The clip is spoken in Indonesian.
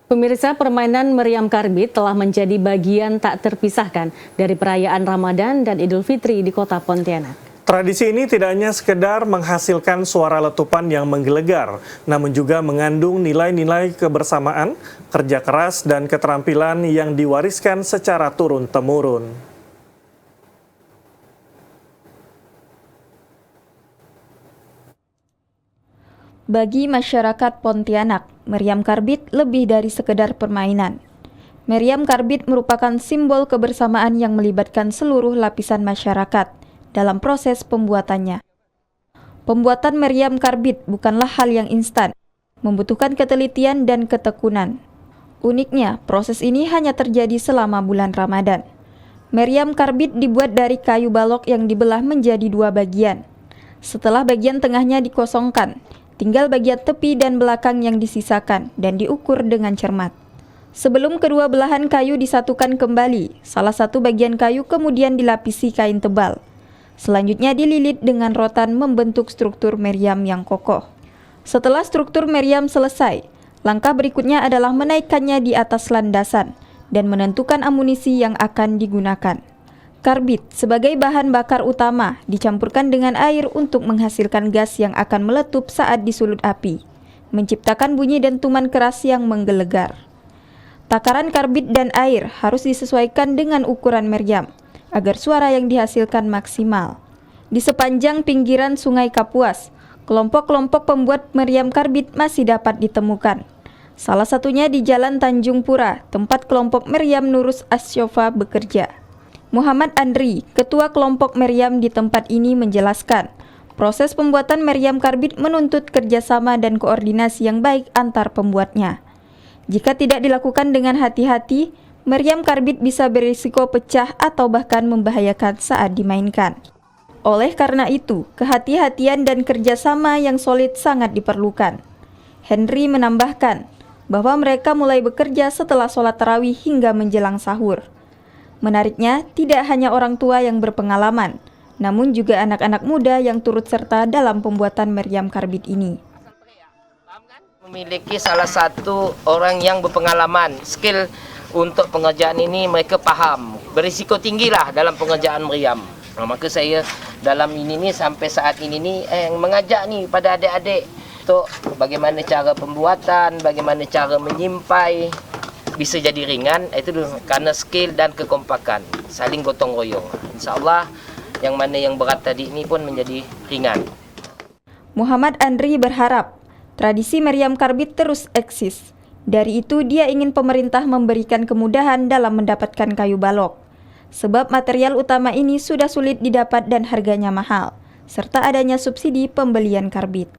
Pemirsa, permainan meriam karbit telah menjadi bagian tak terpisahkan dari perayaan Ramadan dan Idul Fitri di kota Pontianak. Tradisi ini tidak hanya sekedar menghasilkan suara letupan yang menggelegar, namun juga mengandung nilai-nilai kebersamaan, kerja keras, dan keterampilan yang diwariskan secara turun-temurun. Bagi masyarakat Pontianak, meriam karbit lebih dari sekedar permainan. Meriam karbit merupakan simbol kebersamaan yang melibatkan seluruh lapisan masyarakat dalam proses pembuatannya. Pembuatan meriam karbit bukanlah hal yang instan, membutuhkan ketelitian dan ketekunan. Uniknya, proses ini hanya terjadi selama bulan Ramadan. Meriam karbit dibuat dari kayu balok yang dibelah menjadi dua bagian. Setelah bagian tengahnya dikosongkan, tinggal bagian tepi dan belakang yang disisakan dan diukur dengan cermat. Sebelum kedua belahan kayu disatukan kembali, salah satu bagian kayu kemudian dilapisi kain tebal. Selanjutnya dililit dengan rotan membentuk struktur meriam yang kokoh. Setelah struktur meriam selesai, langkah berikutnya adalah menaikkannya di atas landasan dan menentukan amunisi yang akan digunakan. Karbit sebagai bahan bakar utama dicampurkan dengan air untuk menghasilkan gas yang akan meletup saat disulut api, menciptakan bunyi dentuman keras yang menggelegar. Takaran karbit dan air harus disesuaikan dengan ukuran meriam, agar suara yang dihasilkan maksimal. Di sepanjang pinggiran Sungai Kapuas, kelompok-kelompok pembuat meriam karbit masih dapat ditemukan. Salah satunya di Jalan Tanjung Pura, tempat kelompok meriam Nurus Asyofa bekerja. Muhammad Andri, ketua kelompok meriam di tempat ini menjelaskan, proses pembuatan meriam karbit menuntut kerjasama dan koordinasi yang baik antar pembuatnya. Jika tidak dilakukan dengan hati-hati, meriam karbit bisa berisiko pecah atau bahkan membahayakan saat dimainkan. Oleh karena itu, kehati-hatian dan kerjasama yang solid sangat diperlukan. Henry menambahkan bahwa mereka mulai bekerja setelah sholat tarawih hingga menjelang sahur. Menariknya, tidak hanya orang tua yang berpengalaman, namun juga anak-anak muda yang turut serta dalam pembuatan meriam karbit ini. Memiliki salah satu orang yang berpengalaman, skill untuk pengerjaan ini mereka paham. Berisiko tinggilah dalam pengerjaan meriam. Maka saya dalam ini sampai saat ini mengajak pada adik-adik untuk bagaimana cara pembuatan, bagaimana cara menyimpai. Bisa jadi ringan, itu karena skill dan kekompakan, saling gotong royong. InsyaAllah yang mana yang berat tadi ini pun menjadi ringan. Muhammad Andri berharap tradisi meriam karbit terus eksis. Dari itu dia ingin pemerintah memberikan kemudahan dalam mendapatkan kayu balok. Sebab material utama ini sudah sulit didapat dan harganya mahal, serta adanya subsidi pembelian karbit.